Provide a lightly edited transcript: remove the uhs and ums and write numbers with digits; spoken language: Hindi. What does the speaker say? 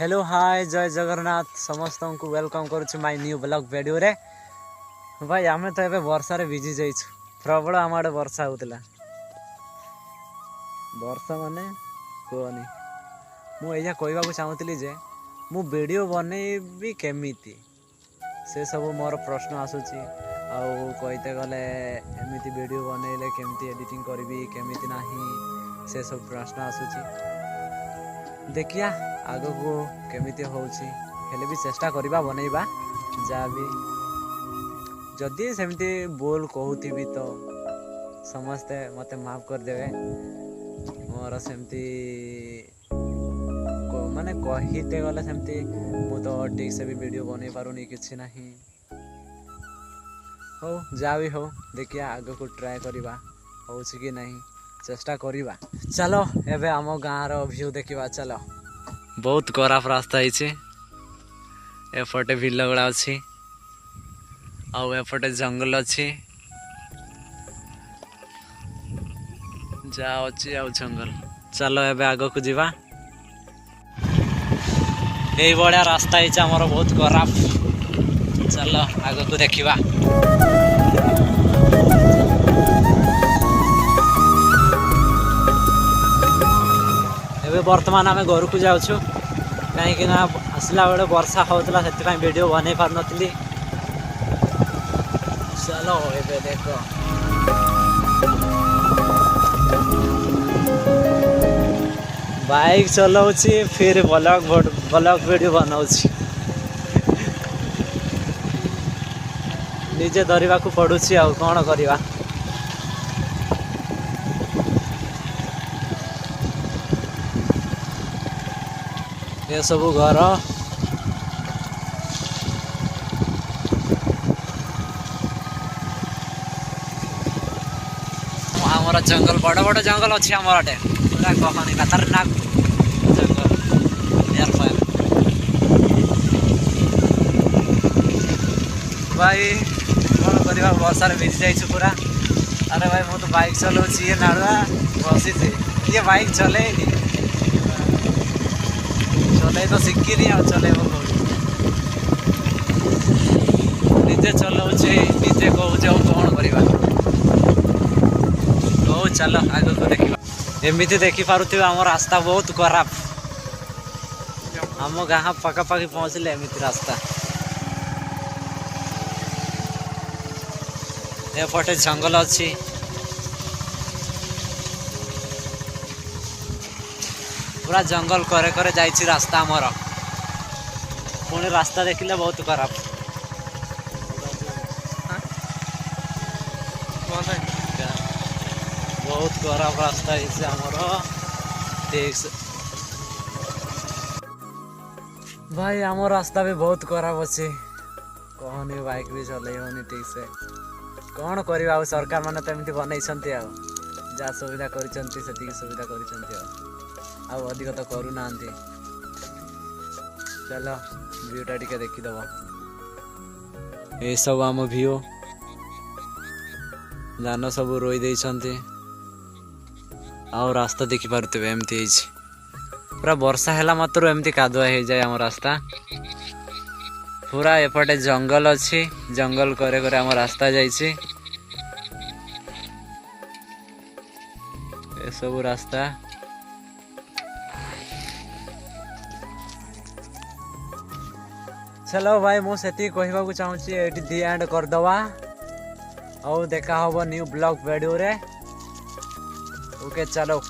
हेलो हाय जय जगन्नाथ समस्त को वेलकम करुछु माय न्यू ब्लॉग वीडियो रे। भाई आमे तो एबे वर्षा रे भिजी जाइछु। प्रबल आम आड़े वर्षा होतला। वर्षा माने कोनी मु एजा कहबा को चाहूतली जे मु वीडियो बनेबी केमिति से सब मोर प्रश्न आसुची। आउ कहते गले एमिति वीडियो बनेले केमिति एडिटिंग करबी केमिति नाही से सब प्रश्न आसुची। देखिया आग को केमिति होउची हेले भी चेष्टा करिबा बनेइबा जा भी जदि सेमती बोल कहूथिबी तो समस्ते मते माफ कर देवे। मोर सेमती माने कहिते गले सेमती मु तो ठीक से भी वीडियो बनै पारुनी किछि नाही। हो जा भी हो देखिया आग को ट्राई करिबा होउची कि नहीं चेष्टा करिबा। चलो एबे आम गाँव रो व्यू देखिबा। चलो बहुत खराब रास्ता है एपटे बिल गुड़ा अच्छी आउ एपटे जंगल अच्छी जा अच्छी आउ जंगल। चलो एबे आग को जीवा। यही बड़ा रास्ता है आमर बहुत खराब। चलो आग को देखिबा। बर्तमान आम घर को जाऊँ कहीं आसला बेले वर्षा होता से वीडियो बन पार नी। चलो ये देख बाइक चलाऊँ फिर ब्लॉग वीडियो बनाऊँ निजे धरवा को पड़ुची आ कौन करवा। ये सब घर आमर जंगल बड़ बड़ जंगल अच्छी आमर आटे पूरा कहनी खतरनाक जंगल भाई कौन करवा वर्षा भिजी जाइछु पूरा। अरे भाई मु तो बाइक चलाऊँ ये नाड़ुआ बसी ये बाइक चले चले तो शिखिनी आ चल निजे चलाऊँ निजे कहूँ कौन करवा। हो चलो आग को देखा। एमती देखिपे आम रास्ता बहुत खराब। आम गाँ पखापाखि पहुँचले एमती रास्ता। एपटे जंगल अच्छी पूरा जंगल करे करे जाइछि रास्ता आमर। पुणी रास्ता देखिले बहुत खराब। बहुत खराब रास्ता है आमर ठीक से। भाई आम रास्ता भी बहुत खराब अच्छे कहनी बाइक भी चलै होनी ठीक से। कौन करवा सरकार माने तो एमती बनई जा सुविधा कर सुविधा कर अधिक तो करू ना। चलो व्यूटा टिके देखीदब। ये सब आम व्यू जान सब रोई देइछंती आउ रास्ता देखि पारुतबे एमती पूरा वर्षा हैला मात्र एमती कादुआ हो जाए आम रास्ता। पूरा एपटे जंगल अच्छी जंगल करे करे आम रास्ता जाइछि। ए सब रास्ता चलो भाई मुझे कहवा को चाहूँ ये दी एंड करदवा और देखा हम न्यू ब्लॉग वीडियो रे। ओके चलो।